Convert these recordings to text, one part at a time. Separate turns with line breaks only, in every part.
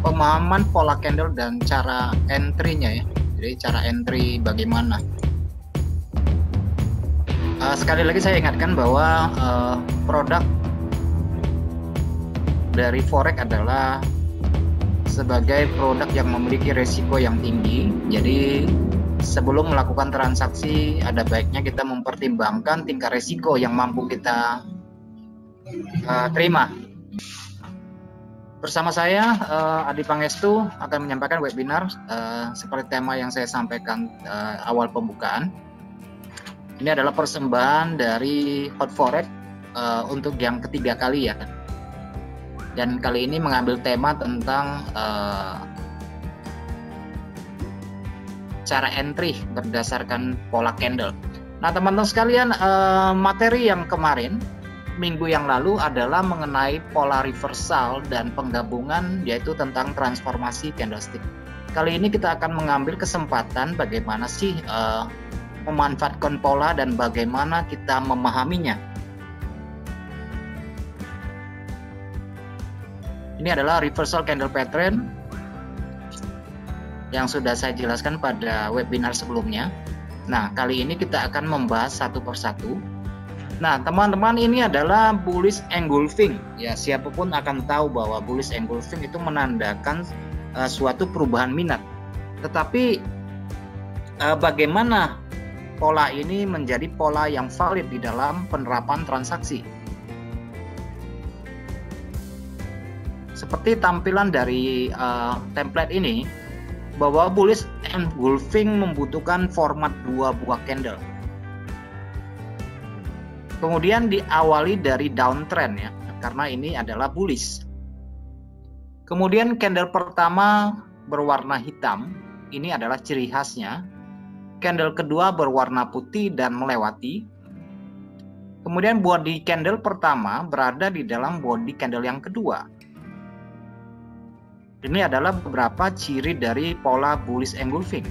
pemahaman pola candle dan cara entry-nya ya. Jadi cara entry bagaimana. Sekali lagi saya ingatkan bahwa produk dari forex adalah sebagai produk yang memiliki resiko yang tinggi. Jadi sebelum melakukan transaksi ada baiknya kita mempertimbangkan tingkat resiko yang mampu kita terima. Bersama saya Adi Pangestu akan menyampaikan webinar seperti tema yang saya sampaikan awal pembukaan. Ini adalah persembahan dari Hot Forex untuk yang ketiga kali ya. Dan kali ini mengambil tema tentang cara entry berdasarkan pola candle. Nah teman-teman sekalian, materi yang kemarin minggu yang lalu adalah mengenai pola reversal dan penggabungan, yaitu tentang transformasi candlestick. Kali ini kita akan mengambil kesempatan bagaimana sih memanfaatkan pola dan bagaimana kita memahaminya. Ini adalah reversal candle pattern yang sudah saya jelaskan pada webinar sebelumnya. Nah, kali ini kita akan membahas satu persatu. Nah, teman-teman, ini adalah bullish engulfing. Ya, siapapun akan tahu bahwa bullish engulfing itu menandakan suatu perubahan minat. Tetapi bagaimana pola ini menjadi pola yang valid di dalam penerapan transaksi? Seperti tampilan dari template ini, bahwa bullish engulfing membutuhkan format 2 buah candle. Kemudian diawali dari downtrend ya, karena ini adalah bullish. Kemudian candle pertama berwarna hitam, ini adalah ciri khasnya. Candle kedua berwarna putih dan melewati. Kemudian body candle pertama berada di dalam body candle yang kedua. Ini adalah beberapa ciri dari pola bullish engulfing.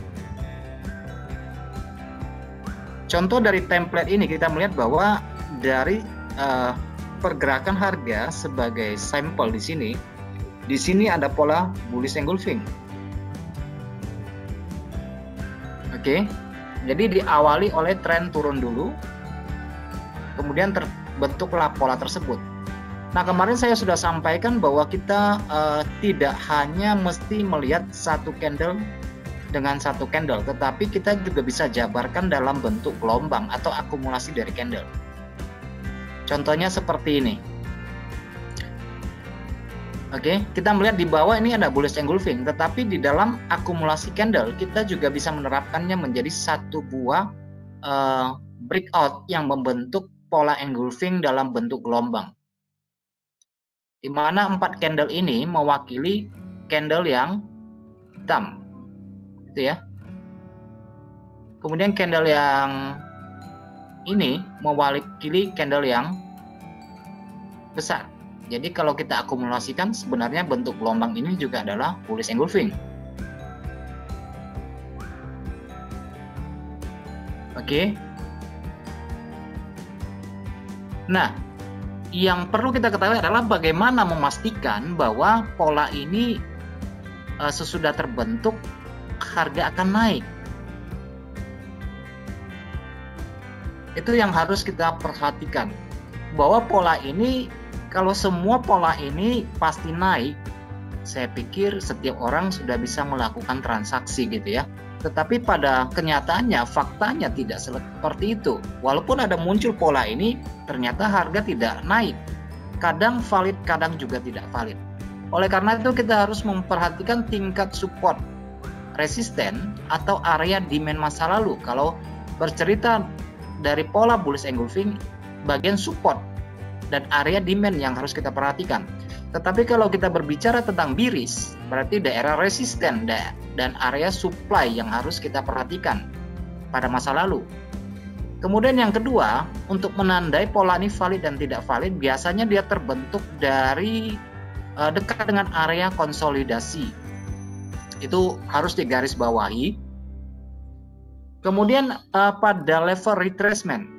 Contoh dari template ini kita melihat bahwa dari pergerakan harga sebagai sampel di sini ada pola bullish engulfing. Oke. Jadi diawali oleh tren turun dulu, kemudian terbentuklah pola tersebut. Nah, kemarin saya sudah sampaikan bahwa kita tidak hanya mesti melihat satu candle dengan satu candle, tetapi kita juga bisa jabarkan dalam bentuk gelombang atau akumulasi dari candle. Contohnya seperti ini. Oke, kita melihat di bawah ini ada bullish engulfing, tetapi di dalam akumulasi candle kita juga bisa menerapkannya menjadi satu buah breakout yang membentuk pola engulfing dalam bentuk gelombang. Di mana 4 candle ini mewakili candle yang hitam, gitu ya. Kemudian candle yang ini mewakili candle yang besar. Jadi kalau kita akumulasikan sebenarnya bentuk gelombang ini juga adalah bullish engulfing. Oke. Nah, yang perlu kita ketahui adalah bagaimana memastikan bahwa pola ini sesudah terbentuk harga akan naik. Itu yang harus kita perhatikan. Bahwa pola ini, kalau semua pola ini pasti naik, saya pikir setiap orang sudah bisa melakukan transaksi gitu ya. Tetapi pada kenyataannya, faktanya tidak seperti itu. Walaupun ada muncul pola ini, ternyata harga tidak naik. Kadang valid, kadang juga tidak valid. Oleh karena itu kita harus memperhatikan tingkat support, resisten, atau area demand masa lalu. Kalau bercerita dari pola bullish engulfing, bagian support dan area demand yang harus kita perhatikan. Tetapi kalau kita berbicara tentang bearish, berarti daerah resisten dan area supply yang harus kita perhatikan pada masa lalu. Kemudian yang kedua, untuk menandai pola ini valid dan tidak valid, biasanya dia terbentuk dari dekat dengan area konsolidasi. Itu harus digarisbawahi. Kemudian pada level retracement,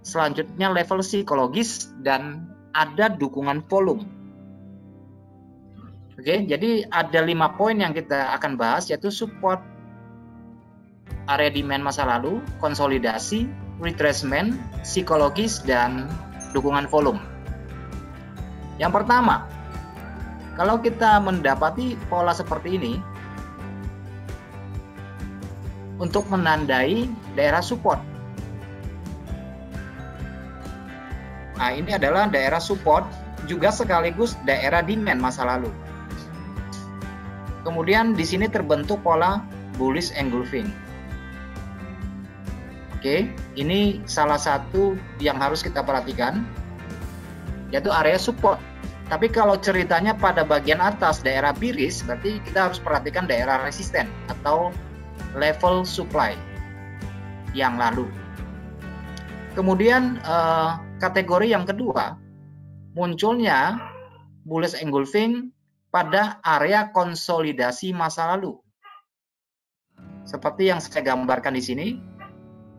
selanjutnya level psikologis dan ada dukungan volume. Oke, jadi ada 5 poin yang kita akan bahas, yaitu support area demand masa lalu, konsolidasi, retracement, psikologis, dan dukungan volume. Yang pertama, kalau kita mendapati pola seperti ini, untuk menandai daerah support. Nah, ini adalah daerah support, juga sekaligus daerah demand masa lalu. Kemudian di sini terbentuk pola bullish engulfing. Oke, ini salah satu yang harus kita perhatikan, yaitu area support. Tapi kalau ceritanya pada bagian atas daerah bearish, berarti kita harus perhatikan daerah resisten atau level supply yang lalu. Kemudian kategori yang kedua, munculnya bullish engulfing pada area konsolidasi masa lalu. Seperti yang saya gambarkan di sini,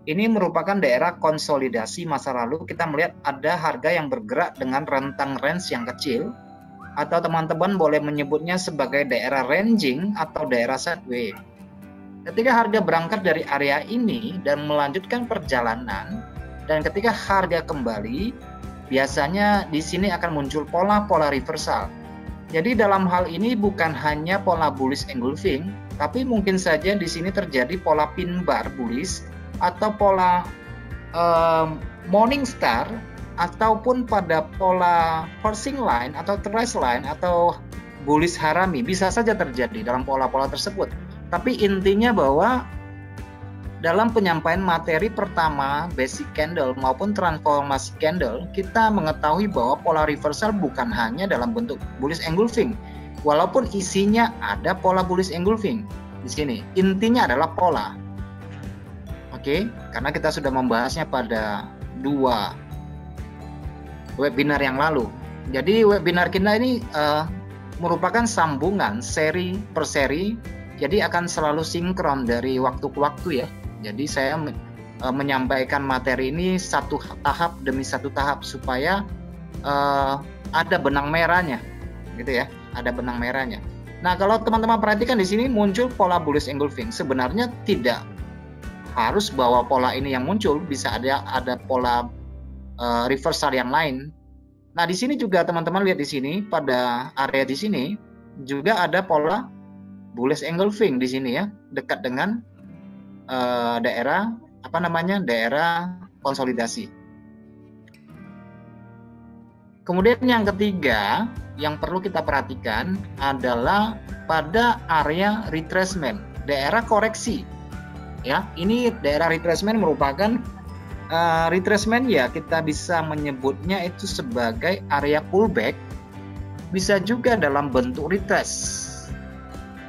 ini merupakan daerah konsolidasi masa lalu. Kita melihat ada harga yang bergerak dengan rentang range yang kecil, atau teman-teman boleh menyebutnya sebagai daerah ranging atau daerah sideways. Ketika harga berangkat dari area ini dan melanjutkan perjalanan, dan ketika harga kembali, biasanya di sini akan muncul pola-pola reversal. Jadi dalam hal ini bukan hanya pola bullish engulfing, tapi mungkin saja di sini terjadi pola pin bar bullish atau pola morning star, ataupun pada pola forcing line atau trace line atau bullish harami, bisa saja terjadi dalam pola-pola tersebut. Tapi intinya bahwa dalam penyampaian materi pertama basic candle maupun transformasi candle, kita mengetahui bahwa pola reversal bukan hanya dalam bentuk bullish engulfing, walaupun isinya ada pola bullish engulfing di sini. Intinya adalah pola. Oke, karena kita sudah membahasnya pada 2 webinar yang lalu. Jadi webinar kita ini merupakan sambungan seri per seri, jadi akan selalu sinkron dari waktu ke waktu ya. Jadi saya menyampaikan materi ini satu tahap demi satu tahap supaya ada benang merahnya, gitu ya. Ada benang merahnya. Nah, kalau teman-teman perhatikan di sini muncul pola bullish engulfing. Sebenarnya tidak harus bahwa pola ini yang muncul, bisa ada pola reversal yang lain. Nah, di sini juga teman-teman lihat di sini pada area di sini juga ada pola bullish engulfing di sini ya, dekat dengan daerah konsolidasi. Kemudian yang ketiga yang perlu kita perhatikan adalah pada area retracement, daerah koreksi. Ya, ini daerah retracement merupakan retracement ya, kita bisa menyebutnya itu sebagai area pullback, bisa juga dalam bentuk retrace.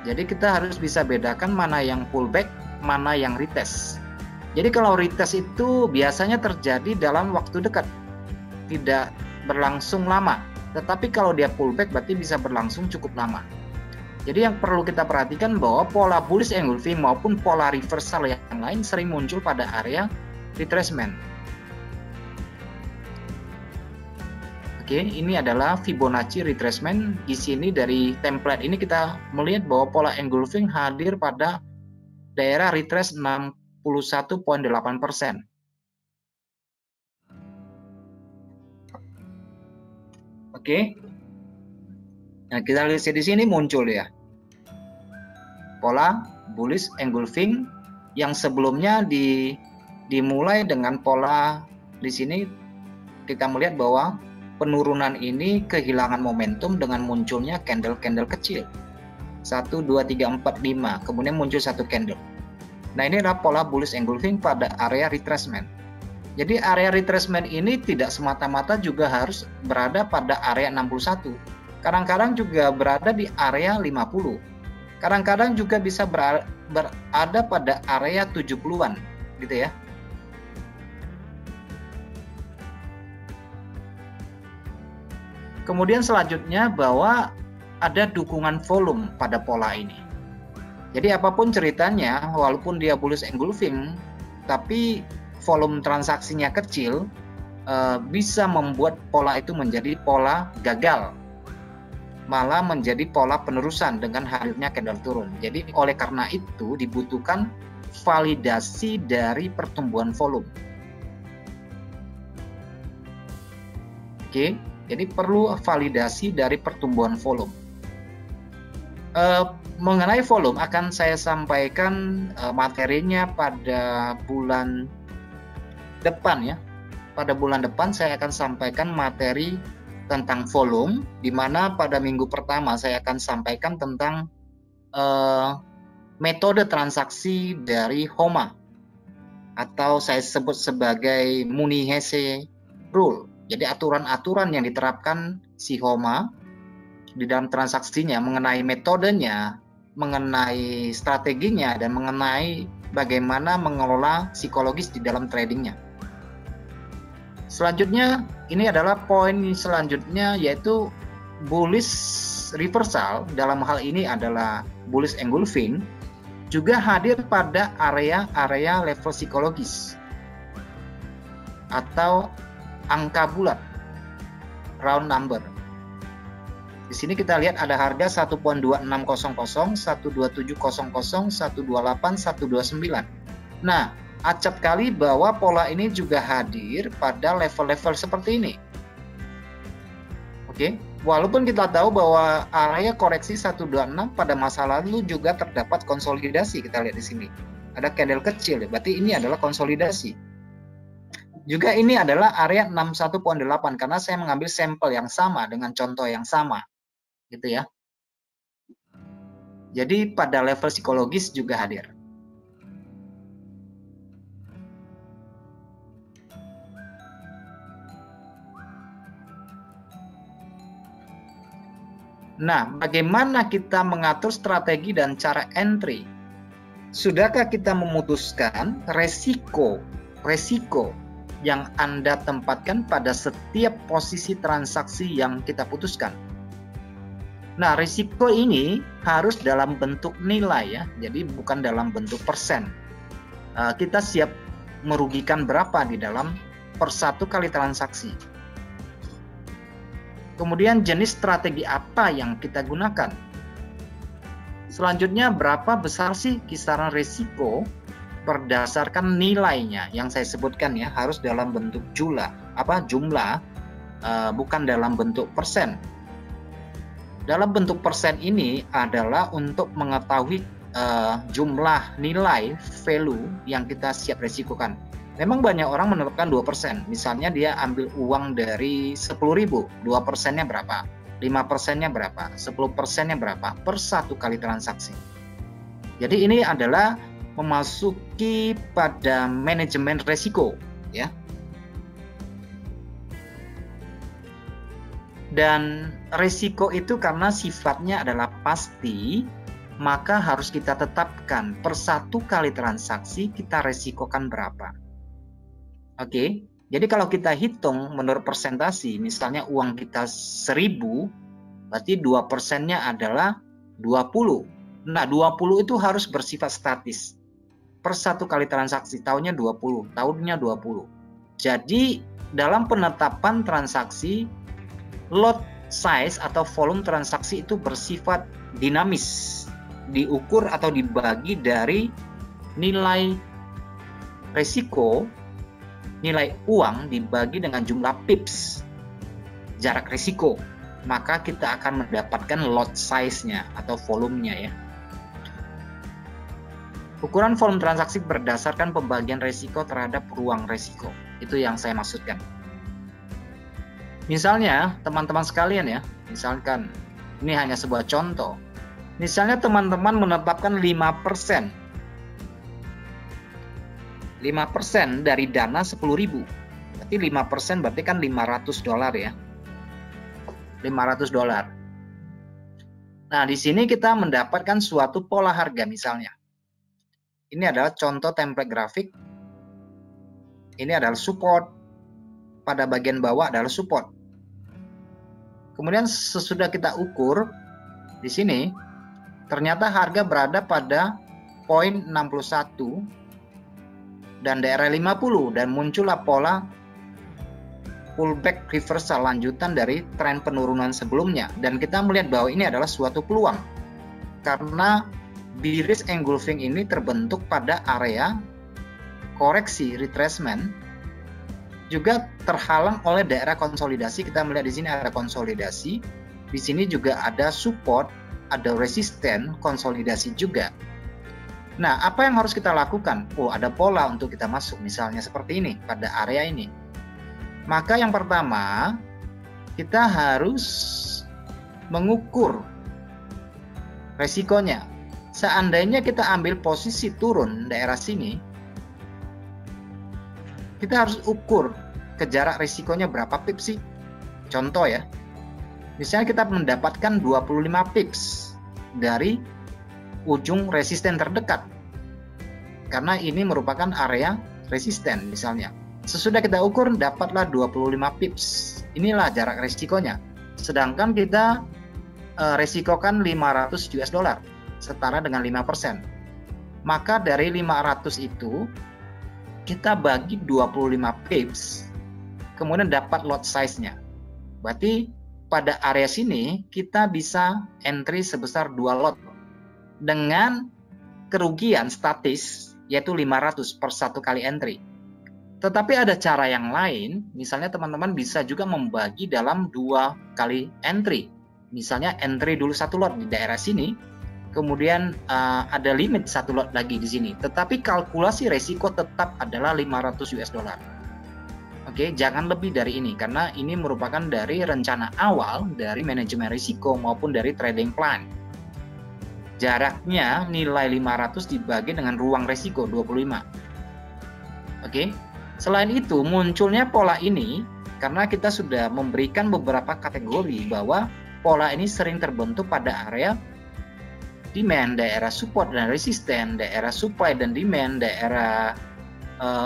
Jadi kita harus bisa bedakan mana yang pullback, mana yang retest. Jadi kalau retest itu biasanya terjadi dalam waktu dekat, tidak berlangsung lama. Tetapi kalau dia pullback berarti bisa berlangsung cukup lama. Jadi yang perlu kita perhatikan bahwa pola bullish engulfing maupun pola reversal yang lain sering muncul pada area retracement. Oke, ini adalah Fibonacci retracement. Di sini dari template ini kita melihat bahwa pola engulfing hadir pada daerah retrace 61,8%. Oke. Nah, kita lihat di sini muncul ya. Pola bullish engulfing yang sebelumnya dimulai dengan pola di sini kita melihat bahwa penurunan ini kehilangan momentum dengan munculnya candle-candle kecil. 1, 2, 3, 4, 5. Kemudian muncul satu candle. Nah, ini adalah pola bullish engulfing pada area retracement. Jadi area retracement ini tidak semata-mata juga harus berada pada area 61. Kadang-kadang juga berada di area 50. Kadang-kadang juga bisa berada pada area 70-an, gitu ya. Kemudian selanjutnya bahwa ada dukungan volume pada pola ini. Jadi apapun ceritanya, walaupun dia bullish engulfing, tapi volume transaksinya kecil, bisa membuat pola itu menjadi pola gagal. malah menjadi pola penerusan dengan hadirnya candle turun. Jadi oleh karena itu dibutuhkan validasi dari pertumbuhan volume. Oke, jadi perlu validasi dari pertumbuhan volume. Mengenai volume akan saya sampaikan materinya pada bulan depan ya. Pada bulan depan saya akan sampaikan materi tentang volume, di mana pada minggu pertama saya akan sampaikan tentang metode transaksi dari HOMA atau saya sebut sebagai Munihese Rule. Jadi aturan-aturan yang diterapkan si HOMA di dalam transaksinya, mengenai metodenya, mengenai strateginya, dan mengenai bagaimana mengelola psikologis di dalam tradingnya. Selanjutnya, ini adalah poin selanjutnya, yaitu bullish reversal. Dalam hal ini adalah bullish engulfing, juga hadir pada area-area level psikologis atau angka bulat, round number. Di sini kita lihat ada harga 1.2600, 12700, 128, 129. Nah, acap kali bahwa pola ini juga hadir pada level-level seperti ini. Oke, walaupun kita tahu bahwa area koreksi 126 pada masa lalu juga terdapat konsolidasi, kita lihat di sini. Ada candle kecil, berarti ini adalah konsolidasi. Juga ini adalah area 61.8 karena saya mengambil sampel yang sama dengan contoh yang sama. Gitu ya. Jadi pada level psikologis juga hadir. Nah, bagaimana kita mengatur strategi dan cara entry? Sudahkah kita memutuskan resiko yang Anda tempatkan pada setiap posisi transaksi yang kita putuskan? Nah, risiko ini harus dalam bentuk nilai ya, jadi bukan dalam bentuk persen. Kita siap merugikan berapa di dalam per satu kali transaksi. Kemudian jenis strategi apa yang kita gunakan. Selanjutnya, berapa besar sih kisaran risiko berdasarkan nilainya yang saya sebutkan ya, harus dalam bentuk jumlah, bukan dalam bentuk persen. Dalam bentuk persen ini adalah untuk mengetahui jumlah nilai value yang kita siap resikokan. Memang banyak orang menetapkan 2%. Misalnya dia ambil uang dari 10.000, 2%-nya berapa? 5%-nya berapa? 10%-nya berapa? Per satu kali transaksi. Jadi ini adalah memasuki pada manajemen resiko ya. Dan risiko itu karena sifatnya adalah pasti, maka harus kita tetapkan per satu kali transaksi kita resikokan berapa. Oke, jadi kalau kita hitung menurut persentasi, misalnya uang kita 1.000, berarti 2%-nya adalah 20. Nah, 20 itu harus bersifat statis. Per satu kali transaksi, tahunnya 20, tahunnya 20. Jadi, dalam penetapan transaksi, lot size atau volume transaksi itu bersifat dinamis, diukur atau dibagi dari nilai risiko, nilai uang dibagi dengan jumlah pips, jarak risiko, maka kita akan mendapatkan lot size-nya atau volumenya ya. Ukuran volume transaksi berdasarkan pembagian risiko terhadap ruang risiko, itu yang saya maksudkan. Misalnya, teman-teman sekalian ya, misalkan, ini hanya sebuah contoh. Misalnya teman-teman menetapkan 5%. 5% dari dana 10.000. Berarti 5% berarti kan $500 ya. $500. Nah, di sini kita mendapatkan suatu pola harga misalnya. Ini adalah contoh template grafik. Ini adalah support. Pada bagian bawah adalah support. Kemudian sesudah kita ukur di sini, ternyata harga berada pada poin 61 dan daerah 50 dan muncullah pola pullback reversal lanjutan dari tren penurunan sebelumnya, dan kita melihat bahwa ini adalah suatu peluang karena bearish engulfing ini terbentuk pada area koreksi retracement, juga terhalang oleh daerah konsolidasi. Kita melihat di sini ada konsolidasi, di sini juga ada support, ada resisten, konsolidasi juga. Nah, apa yang harus kita lakukan? Oh, ada pola untuk kita masuk, misalnya seperti ini pada area ini. Maka yang pertama, kita harus mengukur resikonya. Seandainya kita ambil posisi turun daerah sini, kita harus ukur ke jarak risikonya berapa pips sih. Contoh ya, misalnya kita mendapatkan 25 pips dari ujung resisten terdekat, karena ini merupakan area resisten misalnya. Sesudah kita ukur, dapatlah 25 pips. Inilah jarak risikonya. Sedangkan kita resikokan 500 US dollar, setara dengan 5%. Maka dari 500 itu, kita bagi 25 pips, kemudian dapat lot size-nya. Berarti pada area sini, kita bisa entry sebesar 2 lot. Dengan kerugian statis, yaitu 500 per satu kali entry. Tetapi ada cara yang lain, misalnya teman-teman bisa juga membagi dalam 2 kali entry. Misalnya entry dulu 1 lot di daerah sini, kemudian ada limit 1 lot lagi di sini. Tetapi kalkulasi resiko tetap adalah 500 US dollar. Oke, jangan lebih dari ini, karena ini merupakan dari rencana awal dari manajemen risiko maupun dari trading plan. Jaraknya nilai 500 dibagi dengan ruang resiko 25. Oke. Selain itu, munculnya pola ini karena kita sudah memberikan beberapa kategori bahwa pola ini sering terbentuk pada area demand, daerah support dan resisten, daerah supply dan demand, daerah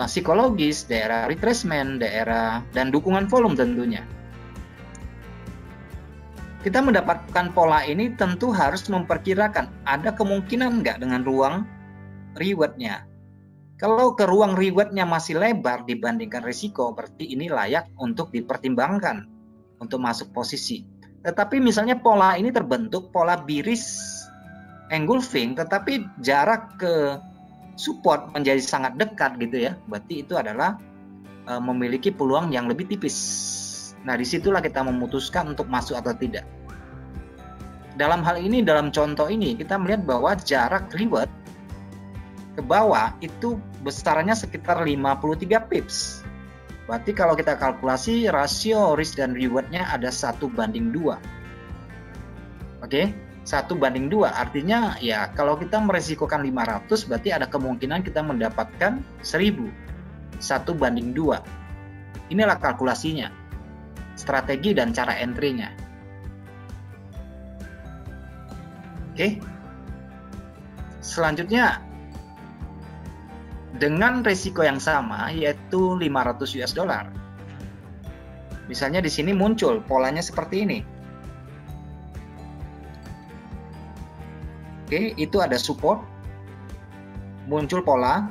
psikologis, daerah retracement, daerah dan dukungan volume tentunya. Kita mendapatkan pola ini tentu harus memperkirakan ada kemungkinan nggak dengan ruang rewardnya. Kalau ke ruang rewardnya masih lebar dibandingkan risiko, berarti ini layak untuk dipertimbangkan untuk masuk posisi. Tetapi misalnya pola ini terbentuk pola bearish engulfing, tetapi jarak ke support menjadi sangat dekat gitu ya, berarti itu adalah memiliki peluang yang lebih tipis. Nah, disitulah kita memutuskan untuk masuk atau tidak. Dalam hal ini, dalam contoh ini, kita melihat bahwa jarak reward ke bawah itu besarnya sekitar 53 pips. Berarti kalau kita kalkulasi rasio risk dan rewardnya ada 1:2. Oke, 1:2 artinya ya kalau kita meresikokan 500 berarti ada kemungkinan kita mendapatkan 1000. 1:2. Inilah kalkulasinya, strategi dan cara entry-nya. Oke. Selanjutnya dengan risiko yang sama, yaitu 500 US dollar. Misalnya di sini muncul polanya seperti ini. Oke, itu ada support, muncul pola.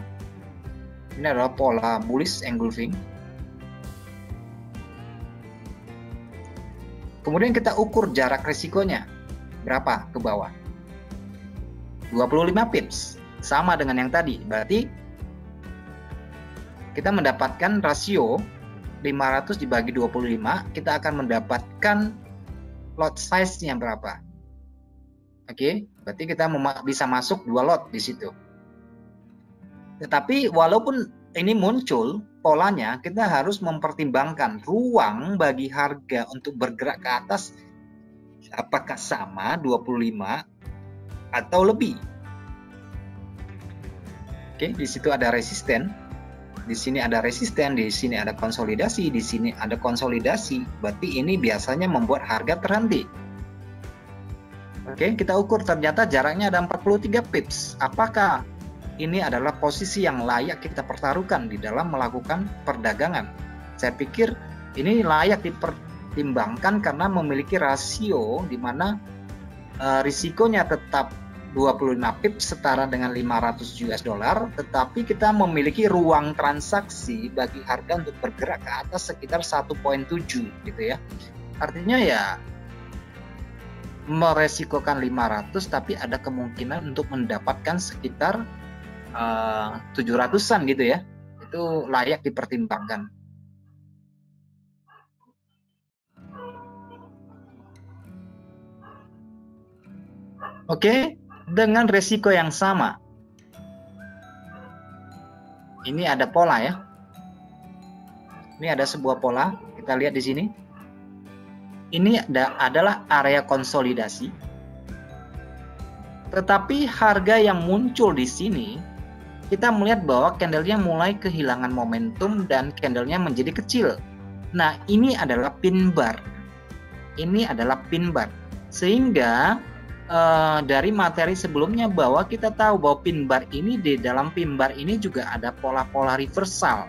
Ini adalah pola bullish engulfing. Kemudian kita ukur jarak risikonya berapa ke bawah. 25 pips, sama dengan yang tadi. Berarti kita mendapatkan rasio 500 dibagi 25, kita akan mendapatkan lot size-nya berapa. Oke, berarti kita bisa masuk 2 lot di situ. Tetapi walaupun ini muncul polanya, kita harus mempertimbangkan ruang bagi harga untuk bergerak ke atas apakah sama 25 atau lebih. Oke, di situ ada resisten. Di sini ada resisten, di sini ada konsolidasi, di sini ada konsolidasi. Berarti ini biasanya membuat harga terhenti. Oke, kita ukur ternyata jaraknya ada 43 pips. Apakah ini adalah posisi yang layak kita pertaruhkan di dalam melakukan perdagangan? Saya pikir ini layak dipertimbangkan karena memiliki rasio di mana risikonya tetap 25 pips setara dengan 500 US dollar, tetapi kita memiliki ruang transaksi bagi harga untuk bergerak ke atas sekitar 1.7 gitu ya. Artinya ya meresikokan 500 tapi ada kemungkinan untuk mendapatkan sekitar 700-an gitu ya. Itu layak dipertimbangkan. Oke, dengan resiko yang sama. Ini ada pola ya. Ini ada sebuah pola, kita lihat di sini. Ini adalah area konsolidasi. Tetapi harga yang muncul di sini, kita melihat bahwa candlenya mulai kehilangan momentum dan candlenya menjadi kecil. Nah, ini adalah pin bar. Ini adalah pin bar. Sehingga dari materi sebelumnya bahwa kita tahu bahwa pin bar ini, di dalam pin bar ini juga ada pola-pola reversal.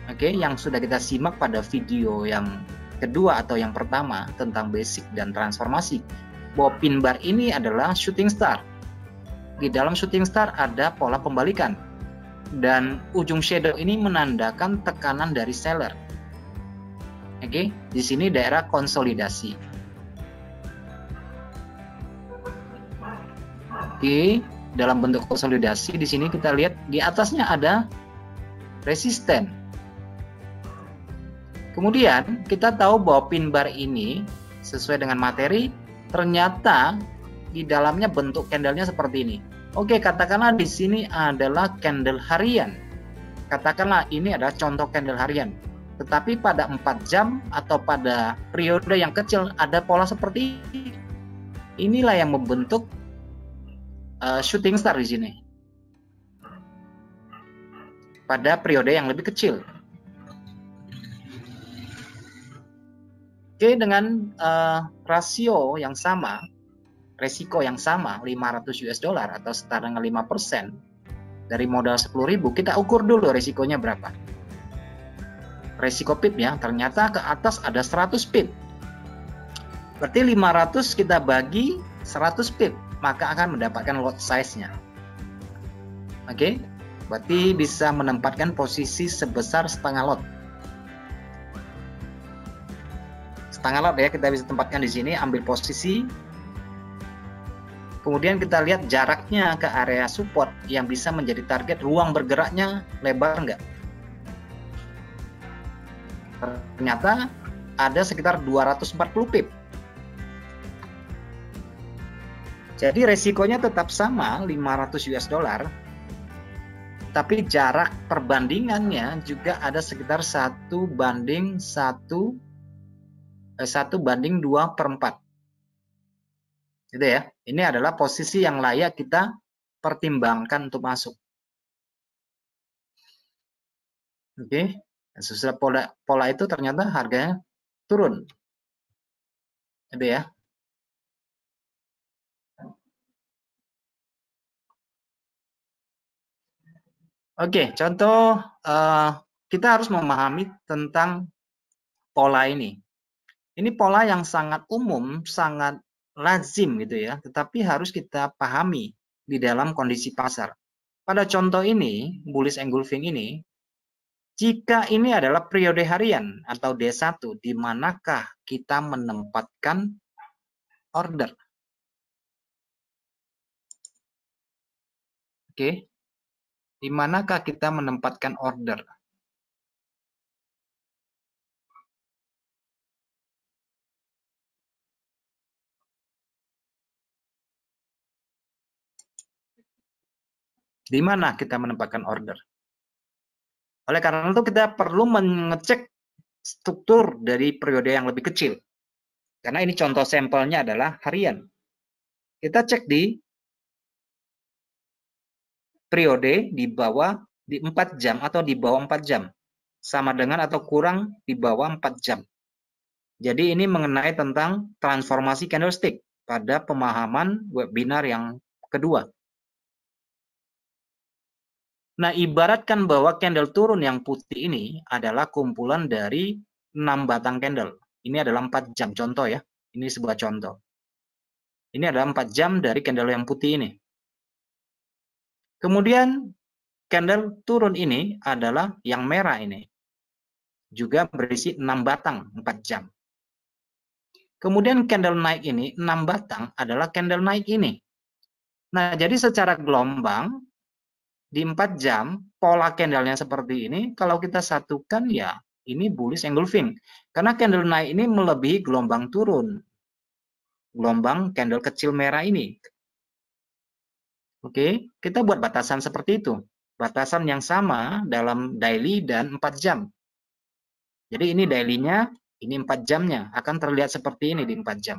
Oke, yang sudah kita simak pada video yang kedua atau yang pertama tentang basic dan transformasi. Bahwa pin bar ini adalah shooting star. Di dalam shooting star ada pola pembalikan. Dan ujung shadow ini menandakan tekanan dari seller. Oke, di sini daerah konsolidasi. Oke, dalam bentuk konsolidasi di sini kita lihat di atasnya ada resisten. Kemudian kita tahu bahwa pin bar ini sesuai dengan materi ternyata di dalamnya bentuk candlenya seperti ini. Oke, katakanlah di sini adalah candle harian. Katakanlah ini adalah contoh candle harian. Tetapi pada 4 jam atau pada periode yang kecil ada pola seperti ini. Inilah yang membentuk shooting star di sini. Pada periode yang lebih kecil. Oke, dengan rasio yang sama, resiko yang sama 500 US dollar atau setara dengan 5% dari modal 10.000, kita ukur dulu resikonya berapa. Resiko pip ya, ternyata ke atas ada 100 pip. Berarti 500 kita bagi 100 pip, maka akan mendapatkan lot size-nya. Oke, berarti bisa menempatkan posisi sebesar setengah lot. Setengah lot ya, kita bisa tempatkan di sini, ambil posisi. Kemudian kita lihat jaraknya ke area support yang bisa menjadi target, ruang bergeraknya lebar enggak. Ternyata ada sekitar 240 pip. Jadi resikonya tetap sama 500 US dollar, tapi jarak perbandingannya juga ada sekitar 1 banding 2/4. Gitu ya. Ini adalah posisi yang layak kita pertimbangkan untuk masuk. Oke, sesudah pola itu ternyata harganya turun. Gitu ya. Oke, contoh kita harus memahami tentang pola ini. Ini pola yang sangat umum, sangat lazim gitu ya, tetapi harus kita pahami di dalam kondisi pasar. Pada contoh ini, bullish engulfing ini, jika ini adalah periode harian atau D1, di manakah kita menempatkan order? Oke. Di manakah kita menempatkan order? Di mana kita menempatkan order? Oleh karena itu kita perlu mengecek struktur dari periode yang lebih kecil. Karena ini contoh sampelnya adalah harian. Kita cek di periode di bawah di 4 jam atau di bawah 4 jam. Sama dengan atau kurang di bawah 4 jam. Jadi ini mengenai tentang transformasi candlestick pada pemahaman webinar yang kedua. Nah, ibaratkan bahwa candle turun yang putih ini adalah kumpulan dari 6 batang candle. Ini adalah 4 jam contoh ya. Ini sebuah contoh. Ini adalah 4 jam dari candle yang putih ini. Kemudian candle turun ini adalah yang merah ini. Juga berisi 6 batang 4 jam. Kemudian candle naik ini 6 batang adalah candle naik ini. Nah, jadi secara gelombang di 4 jam pola candlenya seperti ini, kalau kita satukan ya ini bullish engulfing. Karena candle naik ini melebihi gelombang turun. Gelombang candle kecil merah ini. Oke, kita buat batasan seperti itu. Batasan yang sama dalam daily dan 4 jam. Jadi ini daily-nya, ini 4 jamnya. Akan terlihat seperti ini di 4 jam.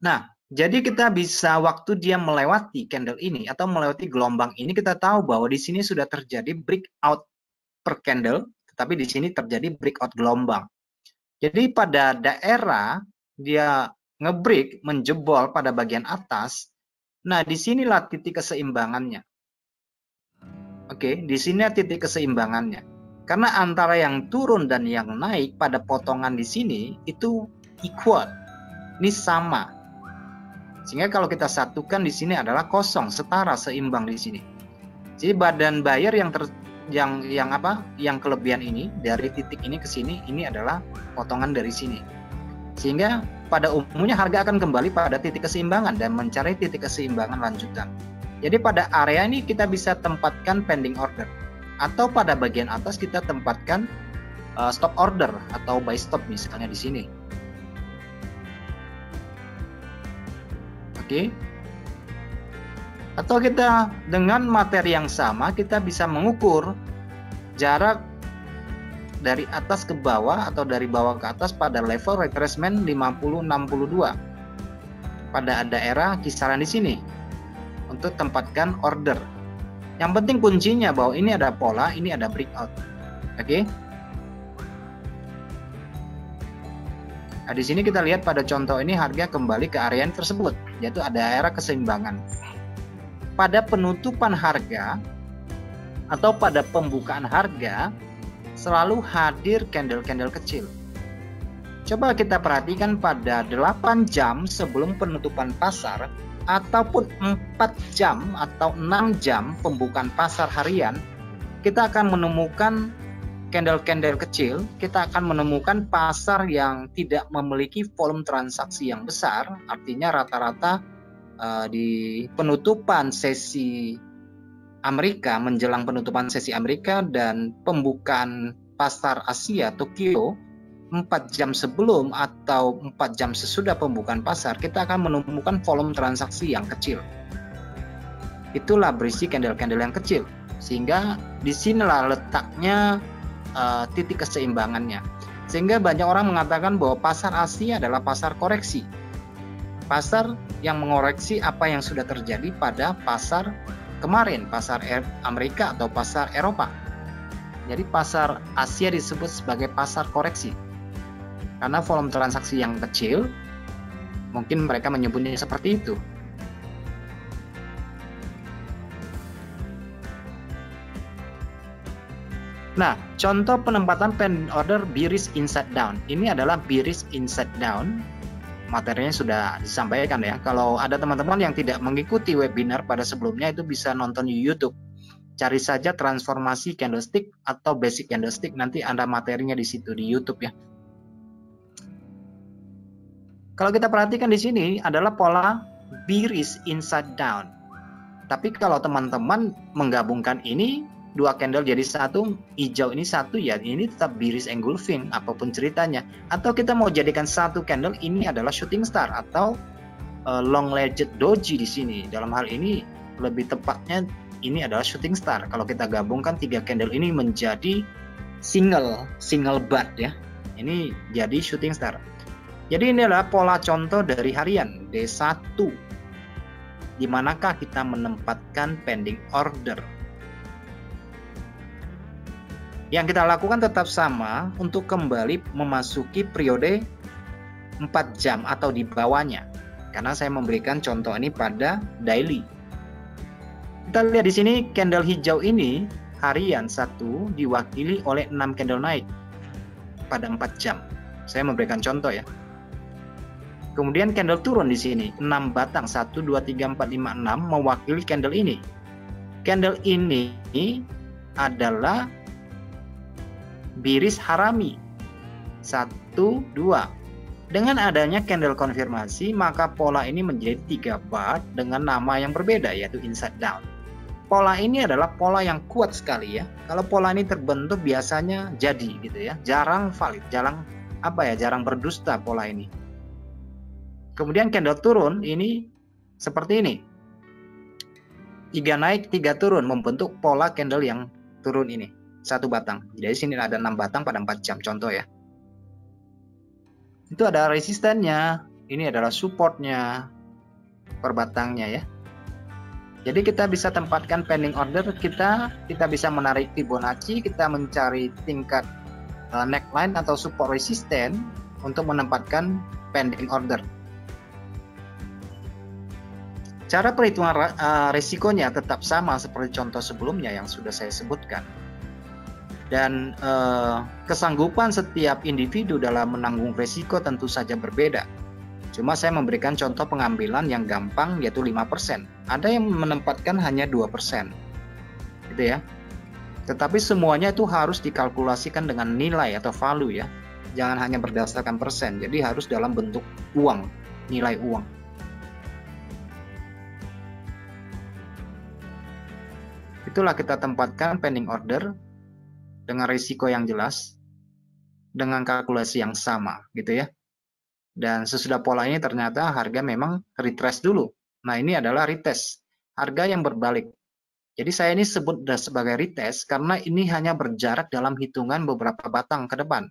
Nah, jadi kita bisa waktu dia melewati candle ini atau melewati gelombang ini, kita tahu bahwa di sini sudah terjadi breakout per candle, tetapi di sini terjadi breakout gelombang. Jadi pada daerah dia ngebreak, menjebol pada bagian atas. Nah, disinilah titik keseimbangannya. Oke, di sini titik keseimbangannya. Karena antara yang turun dan yang naik pada potongan di sini itu equal. Ini sama. Sehingga kalau kita satukan di sini adalah kosong, setara, seimbang di sini. Jadi badan buyer yang kelebihan ini dari titik ini ke sini, ini adalah potongan dari sini. Sehingga pada umumnya harga akan kembali pada titik keseimbangan dan mencari titik keseimbangan lanjutan. Jadi pada area ini kita bisa tempatkan pending order, atau pada bagian atas kita tempatkan stop order atau buy stop misalnya di sini. Oke. Atau kita dengan materi yang sama kita bisa mengukur jarak dari atas ke bawah atau dari bawah ke atas pada level retracement 50-62 pada daerah kisaran di sini untuk tempatkan order. Yang penting kuncinya bahwa ini ada pola, ini ada breakout. Oke. Nah, di sini kita lihat pada contoh ini harga kembali ke area tersebut, yaitu ada area keseimbangan. Pada penutupan harga atau pada pembukaan harga selalu hadir candle-candle kecil. Coba kita perhatikan pada 8 jam sebelum penutupan pasar ataupun 4 jam atau 6 jam pembukaan pasar harian, kita akan menemukan candle-candle kecil, kita akan menemukan pasar yang tidak memiliki volume transaksi yang besar, artinya rata-rata di penutupan sesi Amerika, menjelang penutupan sesi Amerika dan pembukaan pasar Asia, Tokyo, 4 jam sebelum atau 4 jam sesudah pembukaan pasar, kita akan menemukan volume transaksi yang kecil. Itulah berisi candle-candle yang kecil, sehingga disinilah letaknya titik keseimbangannya. Sehingga banyak orang mengatakan bahwa pasar Asia adalah pasar koreksi. Pasar yang mengoreksi apa yang sudah terjadi pada pasar kemarin, pasar Amerika atau pasar Eropa. Jadi pasar Asia disebut sebagai pasar koreksi. Karena volume transaksi yang kecil, mungkin mereka menyebutnya seperti itu. Nah, contoh penempatan pending order bearish inside down. Ini adalah bearish inside down. Materinya sudah disampaikan ya. Kalau ada teman-teman yang tidak mengikuti webinar pada sebelumnya, itu bisa nonton di YouTube. Cari saja transformasi candlestick atau basic candlestick, nanti ada materinya di situ di YouTube ya. Kalau kita perhatikan di sini adalah pola bearish inside down. Tapi kalau teman-teman menggabungkan ini, dua candle jadi satu, hijau ini satu, ya ini tetap bearish engulfing apapun ceritanya. Atau kita mau jadikan satu candle, ini adalah shooting star atau long legged doji di sini. Dalam hal ini lebih tepatnya ini adalah shooting star. Kalau kita gabungkan tiga candle ini menjadi single bar ya. Ini jadi shooting star. Jadi ini adalah pola contoh dari harian D1. Di manakah kita menempatkan pending order? Yang kita lakukan tetap sama untuk kembali memasuki periode 4 jam atau di bawahnya. Karena saya memberikan contoh ini pada daily. Kita lihat di sini candle hijau ini harian 1 diwakili oleh 6 candle naik pada 4 jam. Saya memberikan contoh ya. Kemudian candle turun di sini 6 batang, 1 2 3 4 5 6 mewakili candle ini. Candle ini adalah biris harami 1 2. Dengan adanya candle konfirmasi, maka pola ini menjadi 3 bar dengan nama yang berbeda, yaitu inside down. Pola ini adalah pola yang kuat sekali ya. Kalau pola ini terbentuk biasanya jadi gitu ya. Jarang valid, jarang berdusta pola ini. Kemudian candle turun ini seperti ini. 3 naik, 3 turun membentuk pola candle yang turun ini. 1 batang. Jadi sini ada 6 batang pada 4 jam contoh ya. Itu ada resistennya. Ini adalah supportnya per batangnya ya. Jadi kita bisa tempatkan pending order kita bisa menarik Fibonacci, kita mencari tingkat neckline atau support resisten untuk menempatkan pending order. Cara perhitungan risikonya tetap sama seperti contoh sebelumnya yang sudah saya sebutkan. Dan kesanggupan setiap individu dalam menanggung risiko tentu saja berbeda. Cuma saya memberikan contoh pengambilan yang gampang yaitu 5%. Ada yang menempatkan hanya 2%. Gitu ya. Tetapi semuanya itu harus dikalkulasikan dengan nilai atau value ya. Jangan hanya berdasarkan persen. Jadi harus dalam bentuk uang, nilai uang. Itulah kita tempatkan pending order dengan risiko yang jelas, dengan kalkulasi yang sama gitu ya. Dan sesudah pola ini ternyata harga memang retrace dulu. Nah ini adalah retest, harga yang berbalik. Jadi saya ini sebut sebagai retest karena ini hanya berjarak dalam hitungan beberapa batang ke depan.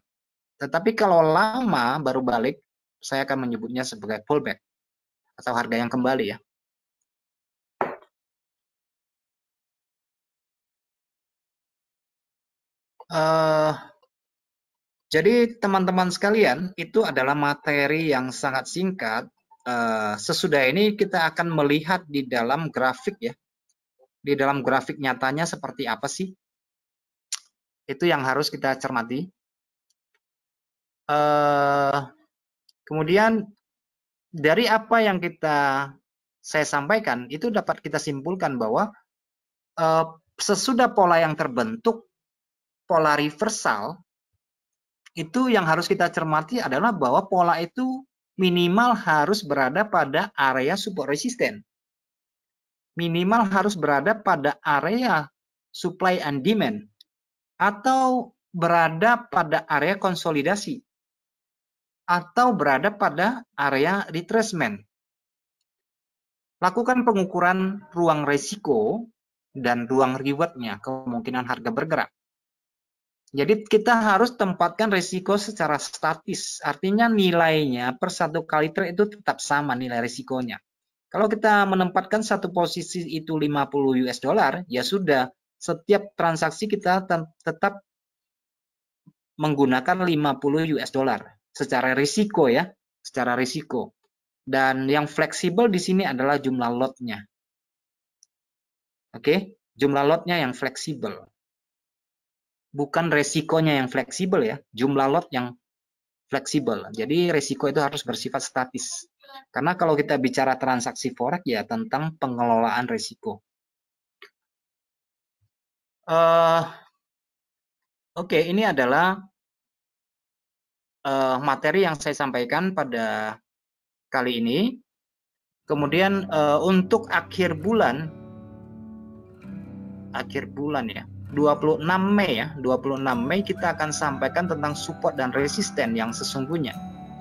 Tetapi kalau lama baru balik, saya akan menyebutnya sebagai pullback atau harga yang kembali ya. Jadi teman-teman sekalian, itu adalah materi yang sangat singkat. Sesudah ini kita akan melihat di dalam grafik ya. Di dalam grafik nyatanya seperti apa sih? Itu yang harus kita cermati. Kemudian dari apa yang saya sampaikan, itu dapat kita simpulkan bahwa sesudah pola yang terbentuk, pola reversal, itu yang harus kita cermati adalah bahwa pola itu minimal harus berada pada area support resisten. Minimal harus berada pada area supply and demand. Atau berada pada area konsolidasi. Atau berada pada area retracement. Lakukan pengukuran ruang risiko dan ruang reward-nya, kemungkinan harga bergerak. Jadi kita harus tempatkan risiko secara statis, artinya nilainya per satu kali trade itu tetap sama nilai risikonya. Kalau kita menempatkan satu posisi itu 50 US dollar, ya sudah, setiap transaksi kita tetap menggunakan 50 US dollar secara risiko ya, secara risiko. Dan yang fleksibel di sini adalah jumlah lotnya. Oke, jumlah lotnya yang fleksibel. Bukan resikonya yang fleksibel ya, jumlah lot yang fleksibel. Jadi resiko itu harus bersifat statis. Karena kalau kita bicara transaksi forex ya tentang pengelolaan resiko. Oke, ini adalah materi yang saya sampaikan pada kali ini. Kemudian untuk akhir bulan ya, 26 Mei ya, 26 Mei kita akan sampaikan tentang support dan resisten yang sesungguhnya.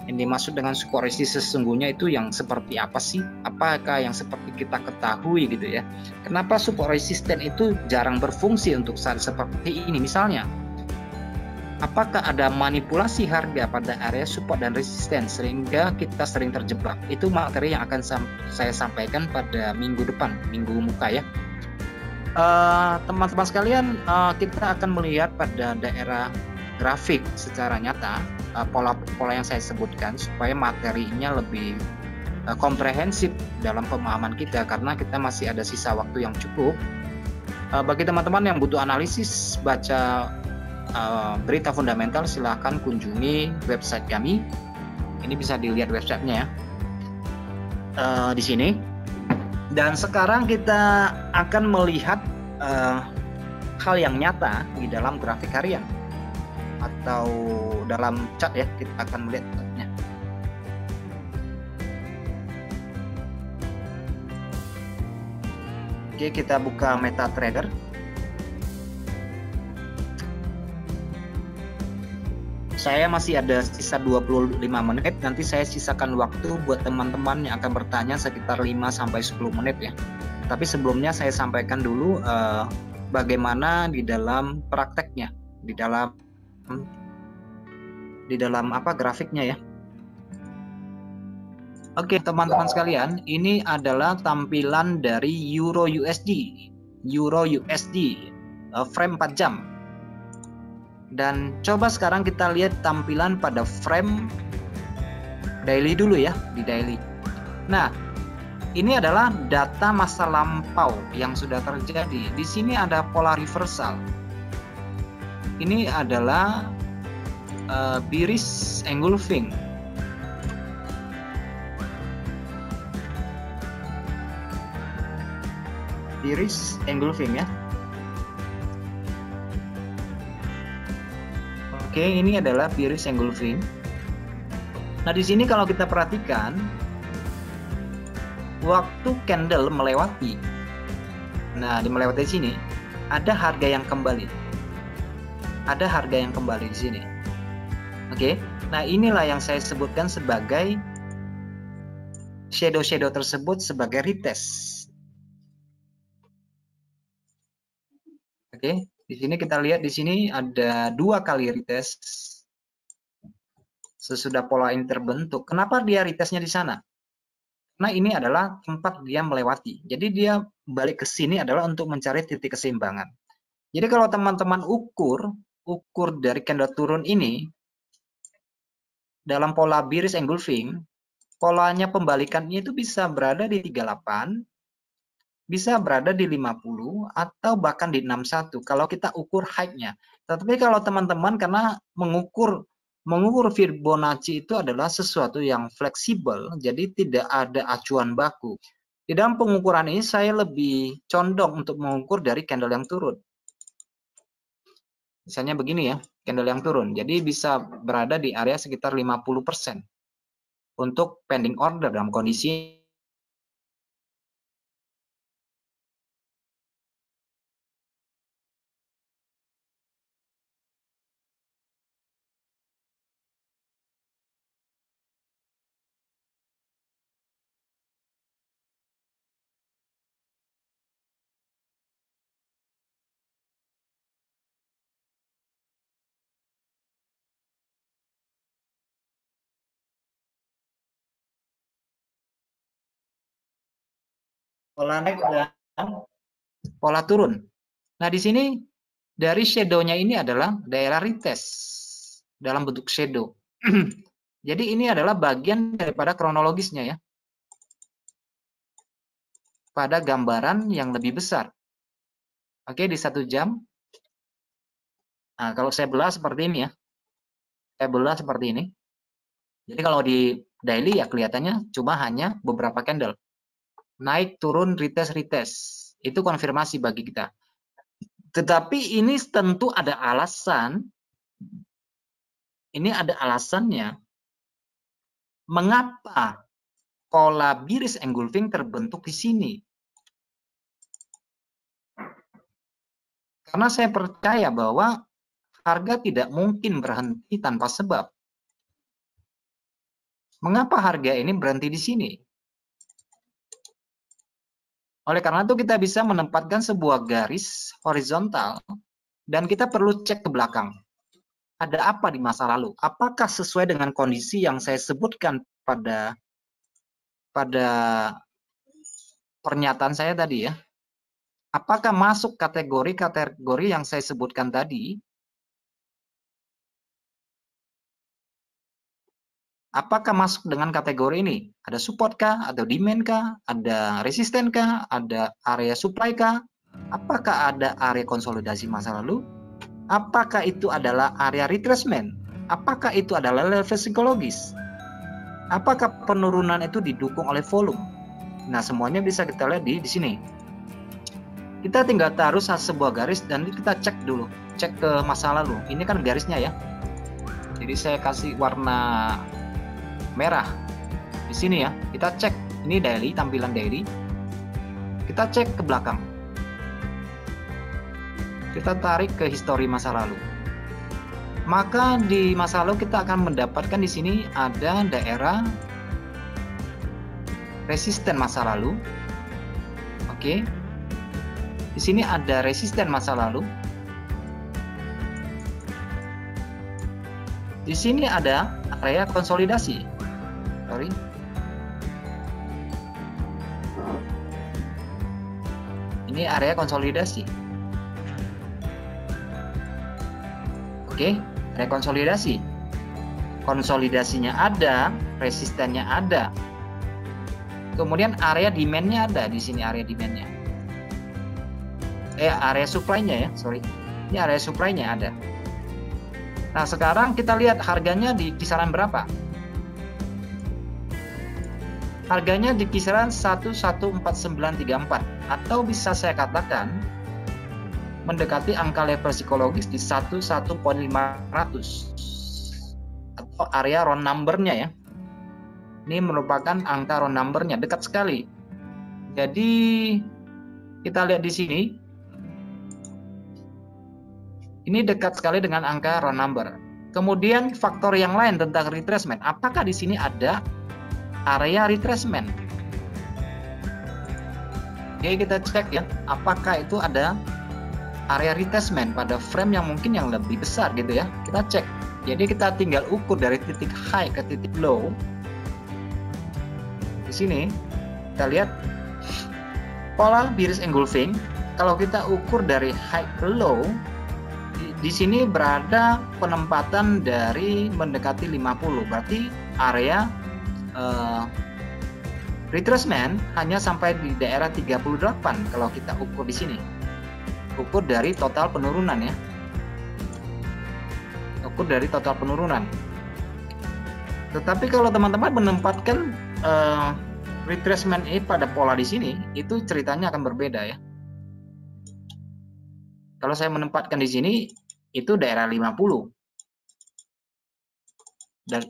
Yang dimaksud dengan support resisten sesungguhnya itu yang seperti apa sih? Apakah yang seperti kita ketahui gitu ya? Kenapa support resisten itu jarang berfungsi untuk saat seperti ini? Misalnya, apakah ada manipulasi harga pada area support dan resisten sehingga kita sering terjebak? Itu materi yang akan saya sampaikan pada minggu depan, minggu muka ya. Teman-teman sekalian, kita akan melihat pada daerah grafik secara nyata pola-pola yang saya sebutkan supaya materinya lebih komprehensif dalam pemahaman kita karena kita masih ada sisa waktu yang cukup. Bagi teman-teman yang butuh analisis, baca berita fundamental, silahkan kunjungi website kami. Ini bisa dilihat websitenya ya. di sini. Dan sekarang kita akan melihat hal yang nyata di dalam grafik harian atau dalam chart ya, kita akan melihat chartnya. Oke, kita buka MetaTrader. Saya masih ada sisa 25 menit, nanti saya sisakan waktu buat teman-teman yang akan bertanya sekitar 5-10 menit ya. Tapi sebelumnya saya sampaikan dulu bagaimana di dalam prakteknya, di dalam apa grafiknya ya. Oke, teman-teman sekalian, ini adalah tampilan dari Euro USD frame 4 jam. Dan coba sekarang kita lihat tampilan pada frame daily dulu ya, di daily. Nah, ini adalah data masa lampau yang sudah terjadi. Di sini ada pola reversal. Ini adalah bearish engulfing. Bearish engulfing ya. Oke, ini adalah bearish engulfing. Nah, di sini kalau kita perhatikan, waktu candle melewati, nah di melewati sini ada harga yang kembali, di sini. Oke, nah inilah yang saya sebutkan sebagai shadow tersebut sebagai retest. Oke, di sini kita lihat di sini ada 2 kali retest sesudah pola ini terbentuk. Kenapa dia retestnya di sana? Nah, ini adalah tempat dia melewati. Jadi dia balik ke sini adalah untuk mencari titik keseimbangan. Jadi kalau teman-teman ukur dari candle turun ini dalam pola bearish engulfing, polanya pembalikannya itu bisa berada di 38, bisa berada di 50 atau bahkan di 61 kalau kita ukur height-nya. Tetapi kalau teman-teman karena mengukur Fibonacci itu adalah sesuatu yang fleksibel, jadi tidak ada acuan baku. Di dalam pengukuran ini saya lebih condong untuk mengukur dari candle yang turun. Misalnya begini ya, candle yang turun. Jadi bisa berada di area sekitar 50% untuk pending order dalam kondisi pola naik dan pola turun. Nah, di sini dari shadow-nya ini adalah daerah retest dalam bentuk shadow. Jadi ini adalah bagian daripada kronologisnya ya. Pada gambaran yang lebih besar. Oke, di 1 jam. Nah, kalau saya belah seperti ini ya. Saya belah seperti ini. Jadi kalau di daily ya kelihatannya cuma hanya beberapa candle. Naik, turun, retest. Itu konfirmasi bagi kita. Tetapi ini tentu ada alasan. Ini ada alasannya. Mengapa pola bearish engulfing terbentuk di sini? Karena saya percaya bahwa harga tidak mungkin berhenti tanpa sebab. Mengapa harga ini berhenti di sini? Oleh karena itu kita bisa menempatkan sebuah garis horizontal dan kita perlu cek ke belakang. Ada apa di masa lalu? Apakah sesuai dengan kondisi yang saya sebutkan pada pernyataan saya tadi ya? Apakah masuk kategori yang saya sebutkan tadi? Apakah masuk dengan kategori ini? Ada support kah? Atau demand kah? Ada resisten kah? Ada area supply kah? Apakah ada area konsolidasi masa lalu? Apakah itu adalah area retracement? Apakah itu adalah level psikologis? Apakah penurunan itu didukung oleh volume? Nah, semuanya bisa kita lihat di sini. Kita tinggal taruh sebuah garis dan kita cek dulu, cek ke masa lalu. Ini kan garisnya ya. Jadi saya kasih warna merah di sini ya. Kita cek ini daily, tampilan daily. Kita cek ke belakang. Kita tarik ke histori masa lalu. Maka di masa lalu kita akan mendapatkan di sini ada daerah resisten masa lalu. Oke. Di sini ada resisten masa lalu. Di sini ada area konsolidasi. Sorry. Ini area konsolidasi. Oke, area konsolidasi. Konsolidasinya ada, resistennya ada. Kemudian area demand-nya ada di sini, area demand-nya. Area supply-nya ya, sorry. Ini area supply-nya ada. Nah, sekarang kita lihat harganya di kisaran berapa? Harganya di kisaran 114934 atau bisa saya katakan mendekati angka level psikologis di 11.500 atau area round number-nya ya. Ini merupakan angka round number-nya, dekat sekali. Jadi kita lihat di sini. Ini dekat sekali dengan angka round number. Kemudian faktor yang lain tentang retracement. Apakah di sini ada area retracement? Oke, kita cek ya. Apakah itu ada area retracement pada frame yang mungkin yang lebih besar gitu ya. Kita cek. Jadi kita tinggal ukur dari titik high ke titik low. Di sini kita lihat pola bearish engulfing. Kalau kita ukur dari high ke low, di sini berada penempatan dari mendekati 50, berarti area retracement hanya sampai di daerah 38 kalau kita ukur di sini. Ukur dari total penurunan ya. Ukur dari total penurunan. Tetapi kalau teman-teman menempatkan retracement ini pada pola di sini, itu ceritanya akan berbeda ya. Kalau saya menempatkan di sini, itu daerah 50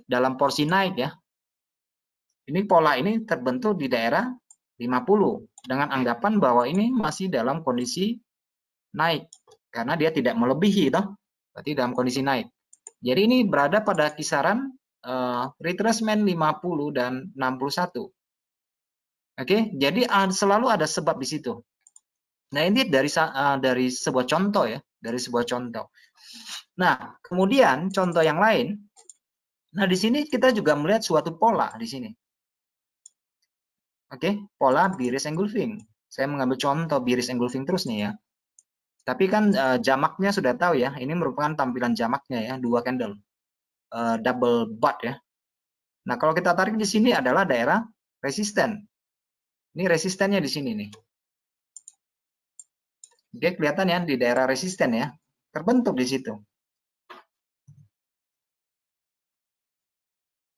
dalam porsi naik ya. Ini pola ini terbentuk di daerah 50 dengan anggapan bahwa ini masih dalam kondisi naik karena dia tidak melebihi toh, berarti dalam kondisi naik. Jadi ini berada pada kisaran retracement 50 dan 61. Oke, jadi selalu ada sebab di situ. Nah, ini dari sebuah contoh ya, dari sebuah contoh. Nah, kemudian contoh yang lain. Nah, di sini kita juga melihat suatu pola di sini. Oke, pola bearish engulfing. Saya mengambil contoh bearish engulfing terus nih ya. Tapi kan jamaknya sudah tahu ya, ini merupakan tampilan jamaknya ya, dua candle. Double bot ya. Nah, kalau kita tarik di sini adalah daerah resisten. Ini resistennya di sini nih. Oke, kelihatan ya di daerah resisten ya. Terbentuk di situ.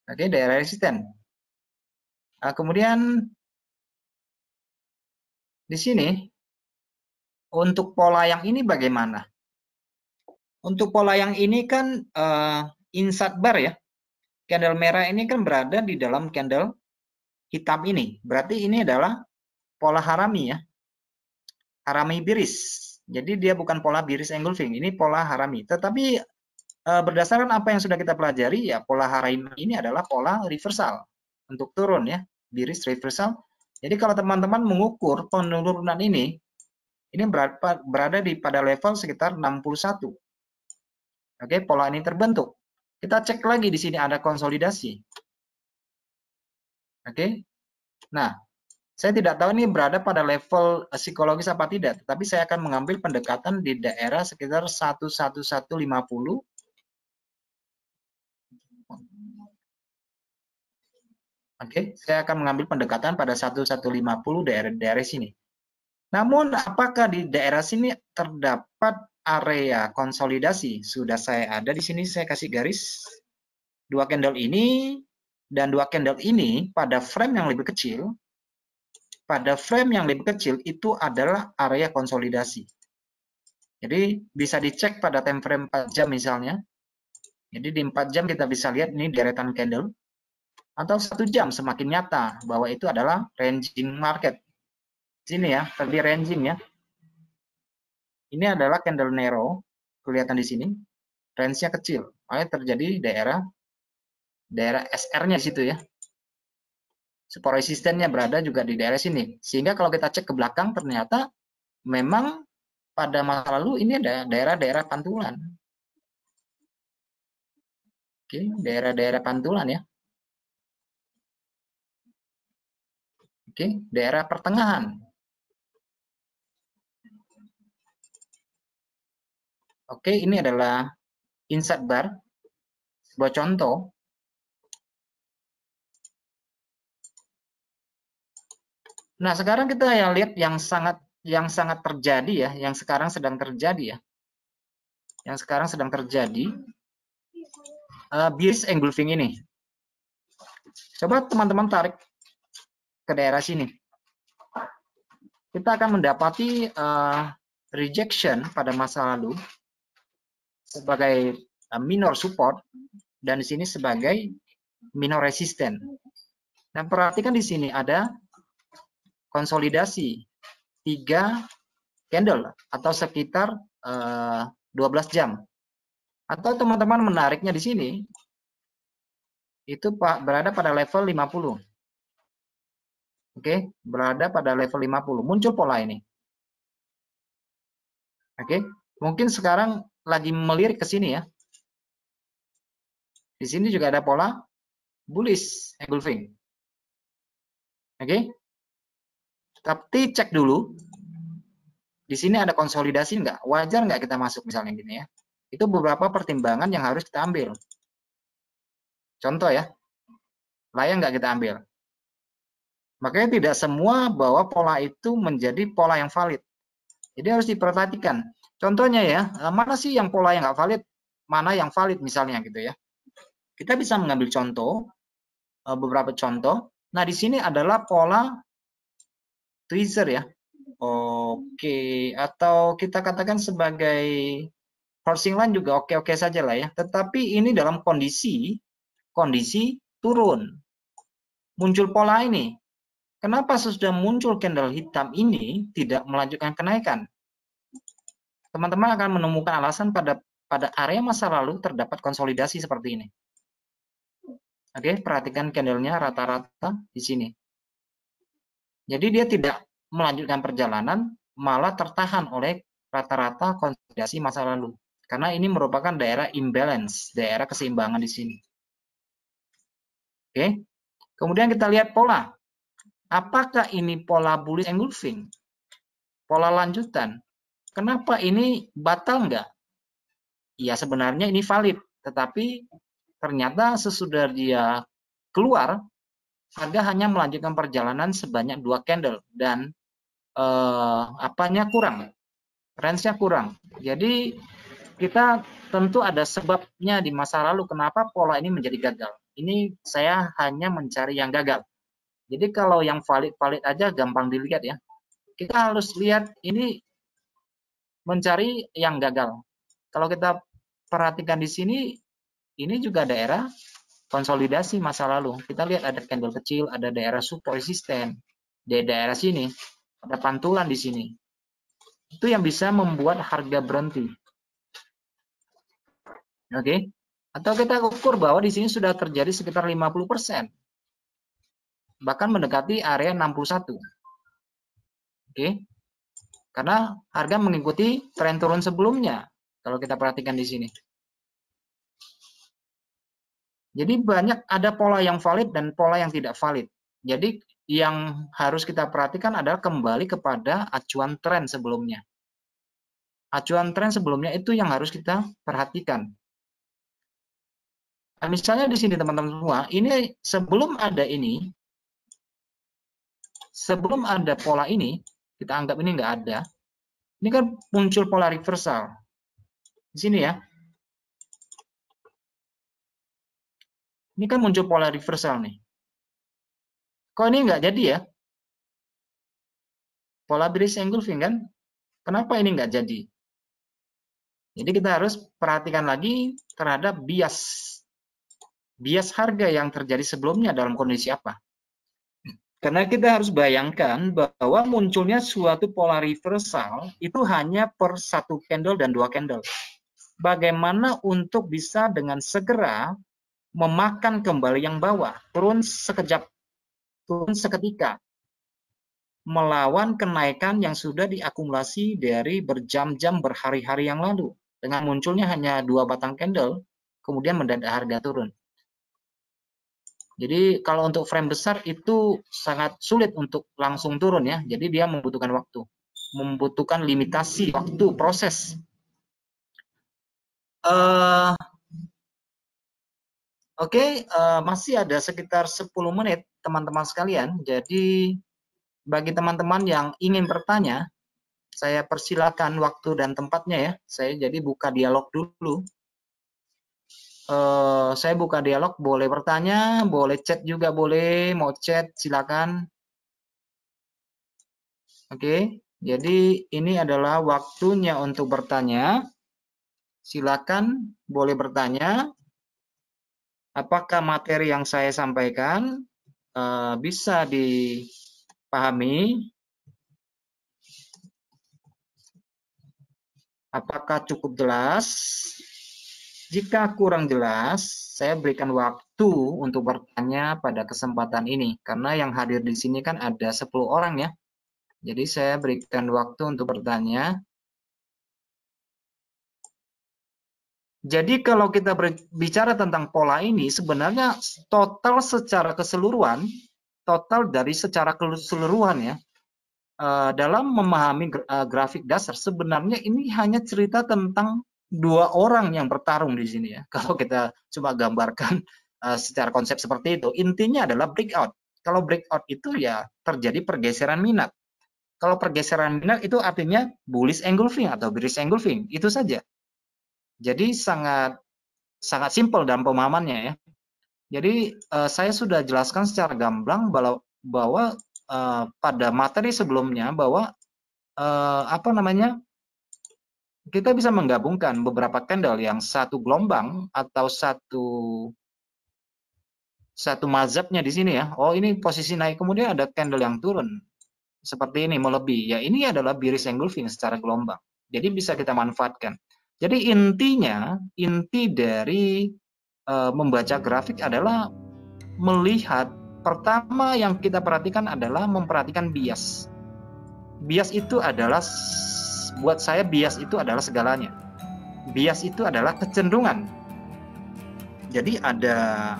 Oke, daerah resisten. Nah, kemudian di sini untuk pola yang ini bagaimana? Untuk pola yang ini kan inside bar ya. Candle merah ini kan berada di dalam candle hitam ini. Berarti ini adalah pola harami ya. Harami bearish. Jadi dia bukan pola bearish engulfing, ini pola harami. Tetapi berdasarkan apa yang sudah kita pelajari ya, pola harami ini adalah pola reversal untuk turun ya, bearish reversal. Jadi kalau teman-teman mengukur penurunan ini berada pada level sekitar 61. Oke, pola ini terbentuk. Kita cek lagi di sini ada konsolidasi. Oke. Nah, saya tidak tahu ini berada pada level psikologis apa tidak, tetapi saya akan mengambil pendekatan di daerah sekitar 11150. Oke, saya akan mengambil pendekatan pada 1150 daerah sini. Namun, apakah di daerah sini terdapat area konsolidasi? Sudah saya ada di sini, saya kasih garis. Dua candle ini Dan dua candle ini pada frame yang lebih kecil, itu adalah area konsolidasi. Jadi bisa dicek pada time frame 4 jam misalnya. Jadi di 4 jam kita bisa lihat ini deretan candle. Atau 1 jam semakin nyata bahwa itu adalah ranging market. Sini ya, tadi ranging ya. Ini adalah candle narrow, kelihatan di sini. Range-nya kecil, makanya terjadi daerah SR-nya di situ ya. Support resistennya berada juga di daerah sini. Sehingga kalau kita cek ke belakang ternyata memang pada masa lalu ini ada daerah-daerah pantulan. Oke, daerah-daerah pantulan ya. Oke, daerah pertengahan. Oke, ini adalah insert bar, sebuah contoh. Nah, sekarang kita ya lihat yang sangat terjadi ya, yang sekarang sedang terjadi ya. Yang sekarang sedang terjadi bearish engulfing ini. Coba teman-teman tarik ke daerah sini. Kita akan mendapati rejection pada masa lalu sebagai minor support dan di sini sebagai minor resistance. Dan perhatikan di sini ada konsolidasi 3 candle atau sekitar 12 jam. Atau teman-teman menariknya di sini itu berada pada level 50. Oke, berada pada level 50. Muncul pola ini. Oke, mungkin sekarang lagi melirik ke sini ya. Di sini juga ada pola bullish engulfing. Oke. Tapi cek dulu. Di sini ada konsolidasi nggak? Wajar nggak kita masuk misalnya gini ya? Itu beberapa pertimbangan yang harus kita ambil. Contoh ya. Layak nggak kita ambil? Makanya tidak semua bahwa pola itu menjadi pola yang valid. Jadi harus diperhatikan. Contohnya ya, mana sih yang pola yang nggak valid? Mana yang valid misalnya gitu ya. Kita bisa mengambil contoh, beberapa contoh. Nah di sini adalah pola tweezer ya. Oke, atau kita katakan sebagai horsing line juga oke-oke saja lah ya. Tetapi ini dalam kondisi turun. Muncul pola ini. Kenapa sesudah muncul candle hitam ini tidak melanjutkan kenaikan? Teman-teman akan menemukan alasan pada area masa lalu terdapat konsolidasi seperti ini. Oke, perhatikan candlenya rata-rata di sini. Jadi dia tidak melanjutkan perjalanan, malah tertahan oleh rata-rata konsolidasi masa lalu. Karena ini merupakan daerah imbalance, daerah keseimbangan di sini. Oke, kemudian kita lihat pola. Apakah ini pola bullish engulfing? Pola lanjutan. Kenapa ini batal enggak? Ya sebenarnya ini valid, tetapi ternyata sesudah dia keluar, harga hanya melanjutkan perjalanan sebanyak 2 candle dan apanya kurang, range-nya kurang. Jadi kita tentu ada sebabnya di masa lalu kenapa pola ini menjadi gagal. Ini saya hanya mencari yang gagal. Jadi kalau yang valid-valid aja gampang dilihat ya. Kita harus lihat ini mencari yang gagal. Kalau kita perhatikan di sini, ini juga daerah konsolidasi masa lalu. Kita lihat ada candle kecil, ada daerah support resisten. Di daerah sini, ada pantulan di sini. Itu yang bisa membuat harga berhenti. Oke. Atau kita ukur bahwa di sini sudah terjadi sekitar 50%. Bahkan mendekati area 61. Oke. Karena harga mengikuti tren turun sebelumnya. Kalau kita perhatikan di sini. Jadi banyak ada pola yang valid dan pola yang tidak valid. Jadi yang harus kita perhatikan adalah kembali kepada acuan tren sebelumnya. Acuan tren sebelumnya itu yang harus kita perhatikan. Nah, misalnya di sini teman-teman semua, ini sebelum ada pola ini, kita anggap ini nggak ada. Ini kan muncul pola reversal. Di sini ya. Ini kan muncul pola reversal nih. Kok ini nggak jadi ya? Pola bearish engulfing kan? Kenapa ini nggak jadi? Jadi kita harus perhatikan lagi terhadap bias harga yang terjadi sebelumnya dalam kondisi apa. Karena kita harus bayangkan bahwa munculnya suatu pola reversal itu hanya per satu candle dan dua candle. Bagaimana untuk bisa dengan segera memakan kembali yang bawah, turun sekejap, turun seketika, melawan kenaikan yang sudah diakumulasi dari berjam-jam, berhari-hari yang lalu. Dengan munculnya hanya dua batang candle, kemudian mendadak harga turun. Jadi kalau untuk frame besar itu sangat sulit untuk langsung turun ya. Jadi dia membutuhkan waktu, membutuhkan limitasi waktu proses. Oke, masih ada sekitar 10 menit teman-teman sekalian. Jadi bagi teman-teman yang ingin bertanya, saya persilakan waktu dan tempatnya ya. Saya jadi buka dialog dulu. Saya buka dialog, boleh bertanya, boleh chat juga boleh, mau chat silakan. Oke, jadi ini adalah waktunya untuk bertanya. Silakan, boleh bertanya. Apakah materi yang saya sampaikan bisa dipahami? Apakah cukup jelas? Jika kurang jelas, saya berikan waktu untuk bertanya pada kesempatan ini. Karena yang hadir di sini kan ada 10 orang ya. Jadi saya berikan waktu untuk bertanya. Jadi kalau kita berbicara tentang pola ini, sebenarnya total secara keseluruhan, ya, dalam memahami grafik dasar, sebenarnya ini hanya cerita tentang dua orang yang bertarung di sini ya. Kalau kita coba gambarkan secara konsep seperti itu, intinya adalah breakout. Kalau breakout itu ya terjadi pergeseran minat. Kalau pergeseran minat itu artinya bullish engulfing atau bearish engulfing, itu saja. Jadi sangat simpel dalam pemahamannya ya. Jadi saya sudah jelaskan secara gamblang bahwa pada materi sebelumnya bahwa kita bisa menggabungkan beberapa candle yang satu gelombang atau satu mazhabnya di sini ya. Oh, ini posisi naik, kemudian ada candle yang turun seperti ini melebihi. Ya, ini adalah bearish engulfing secara gelombang. Jadi bisa kita manfaatkan. Jadi inti dari membaca grafik adalah melihat, pertama yang kita perhatikan adalah memperhatikan bias. Bias itu adalah, buat saya bias itu adalah segalanya. Bias itu adalah kecenderungan. Jadi ada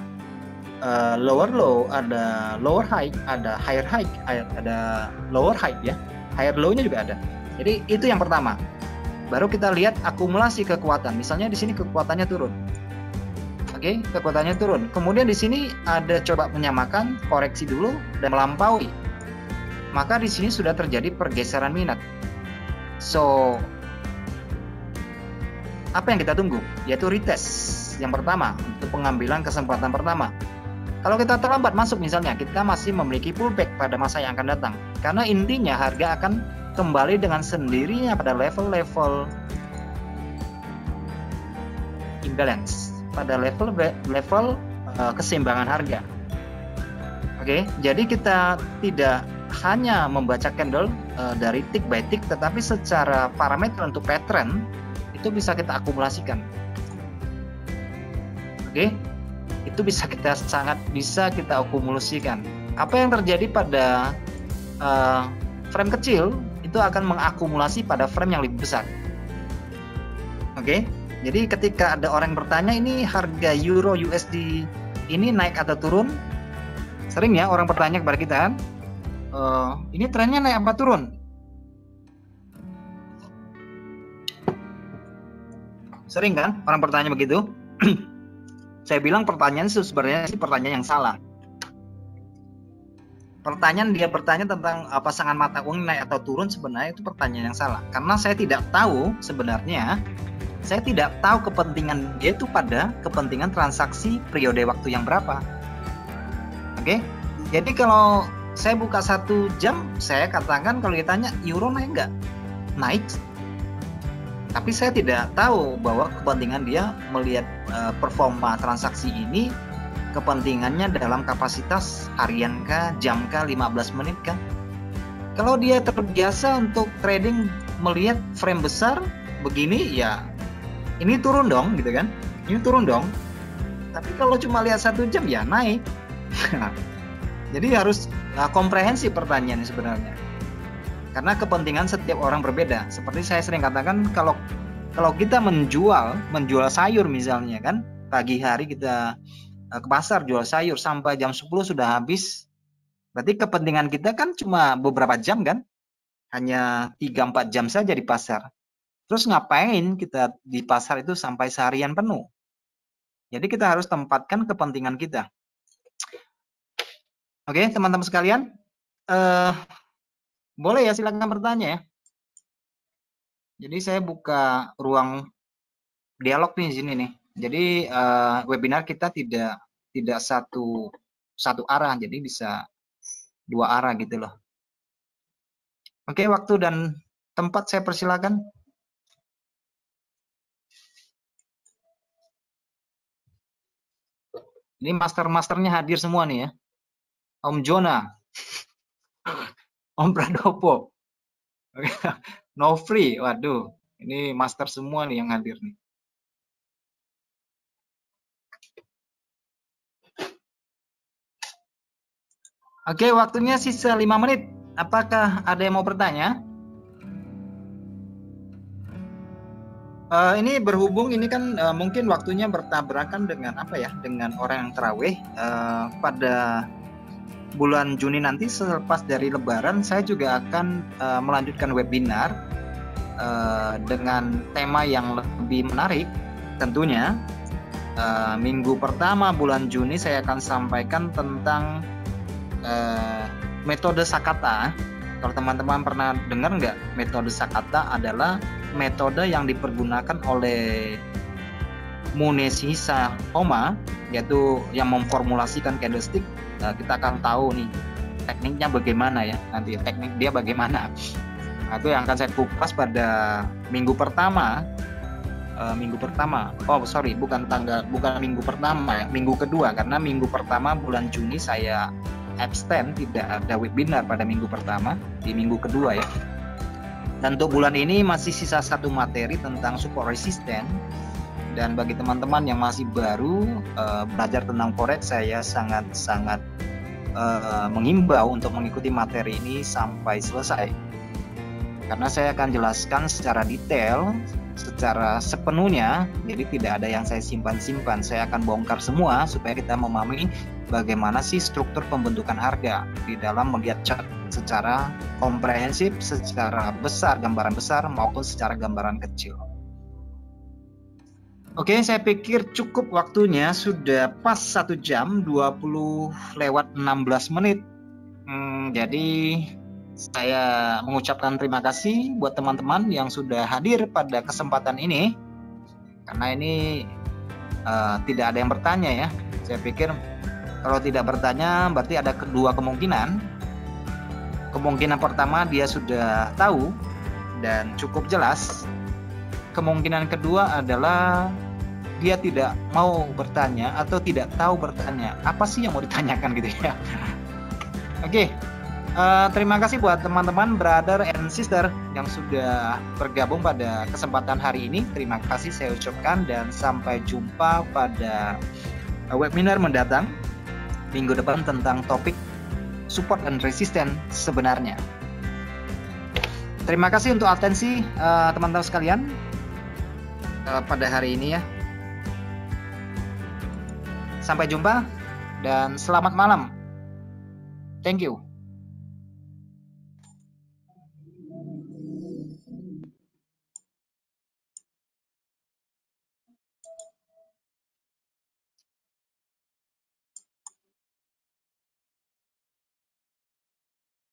lower low, ada lower high, ada higher high, ada lower high ya. Higher low-nya juga ada. Jadi itu yang pertama. Baru kita lihat akumulasi kekuatan. Misalnya di sini kekuatannya turun. Oke, kekuatannya turun. Kemudian di sini ada coba menyamakan, koreksi dulu dan melampaui. Maka di sini sudah terjadi pergeseran minat. So, apa yang kita tunggu? Yaitu retest yang pertama untuk pengambilan kesempatan pertama. Kalau kita terlambat masuk misalnya, kita masih memiliki pullback pada masa yang akan datang. Karena intinya harga akan kembali dengan sendirinya pada level-level imbalance, pada level keseimbangan harga. Oke, jadi kita tidak hanya membaca candle dari tick by tick, tetapi secara parameter untuk pattern itu bisa kita akumulasikan. Oke, itu sangat bisa kita akumulasikan. Apa yang terjadi pada frame kecil itu akan mengakumulasi pada frame yang lebih besar. Oke, jadi ketika ada orang bertanya ini harga euro USD ini naik atau turun, sering ya orang bertanya kepada kita kan, ini trennya naik apa turun? Sering kan orang bertanya begitu? Saya bilang pertanyaan itu sebenarnya pertanyaan yang salah. Pertanyaan dia bertanya tentang pasangan mata uang naik atau turun, sebenarnya itu pertanyaan yang salah. Karena saya tidak tahu sebenarnya saya tidak tahu kepentingan dia itu pada kepentingan transaksi periode waktu yang berapa. Oke, jadi kalau saya buka 1 jam, saya katakan kalau ditanya euro naik nggak? Naik. Tapi saya tidak tahu bahwa kepentingan dia melihat performa transaksi ini, kepentingannya dalam kapasitas harian kah, jam kah, 15 menit kah. Kalau dia terbiasa untuk trading melihat frame besar begini, ya ini turun dong gitu kan, ini turun dong. Tapi kalau cuma lihat 1 jam ya naik. Jadi harus komprehensif pertanyaannya sebenarnya, karena kepentingan setiap orang berbeda. Seperti saya sering katakan, kalau kita menjual sayur misalnya kan, pagi hari kita ke pasar jual sayur sampai jam 10 sudah habis, berarti kepentingan kita kan cuma beberapa jam kan, hanya 3-4 jam saja di pasar. Terus ngapain kita di pasar itu sampai seharian penuh? Jadi kita harus tempatkan kepentingan kita. Oke, teman-teman sekalian, boleh ya silakan bertanya ya. Jadi saya buka ruang dialog nih di sini nih. Jadi webinar kita tidak satu arah, jadi bisa 2 arah gitu loh. Oke, waktu dan tempat saya persilakan. Ini master-masternya hadir semua nih ya. Om Jona, Om Pradopo, Nofri, waduh, ini master semua nih yang hadir nih. Oke, waktunya sisa 5 menit. Apakah ada yang mau bertanya? Ini berhubung ini kan mungkin waktunya bertabrakan dengan apa ya? Dengan orang yang tarawih pada bulan Juni nanti selepas dari Lebaran. Saya juga akan melanjutkan webinar dengan tema yang lebih menarik tentunya. Minggu pertama bulan Juni saya akan sampaikan tentang metode Sakata. Kalau teman-teman pernah dengar nggak, metode Sakata adalah metode yang dipergunakan oleh Muneshisa Homa, yaitu yang memformulasikan candlestick. Kita akan tahu nih tekniknya bagaimana ya, nanti teknik dia bagaimana. Nah, itu yang akan saya kupas pada minggu pertama. Bukan minggu pertama ya, minggu kedua, karena minggu pertama bulan Juni saya abstain, tidak ada webinar pada minggu pertama, di minggu kedua ya. Dan untuk bulan ini masih sisa 1 materi tentang support resisten. Dan bagi teman-teman yang masih baru belajar tentang forex, saya sangat menghimbau untuk mengikuti materi ini sampai selesai, karena saya akan jelaskan secara detail, secara sepenuhnya. Jadi tidak ada yang saya simpan-simpan, saya akan bongkar semua supaya kita memahami bagaimana sih struktur pembentukan harga di dalam melihat chart secara komprehensif, secara besar, gambaran besar maupun secara gambaran kecil. Oke, saya pikir cukup waktunya, sudah pas 1 jam 20:16 menit. Jadi saya mengucapkan terima kasih buat teman-teman yang sudah hadir pada kesempatan ini. Karena ini tidak ada yang bertanya ya. Saya pikir kalau tidak bertanya berarti ada kedua kemungkinan. Kemungkinan pertama dia sudah tahu dan cukup jelas. Kemungkinan kedua adalah dia tidak mau bertanya atau tidak tahu bertanya. Apa sih yang mau ditanyakan gitu ya. Oke, terima kasih buat teman-teman, brother and sister yang sudah bergabung pada kesempatan hari ini. Terima kasih saya ucapkan dan sampai jumpa pada webinar mendatang minggu depan tentang topik support and resistance sebenarnya. Terima kasih untuk atensi teman-teman sekalian pada hari ini ya. Sampai jumpa dan selamat malam. Thank you.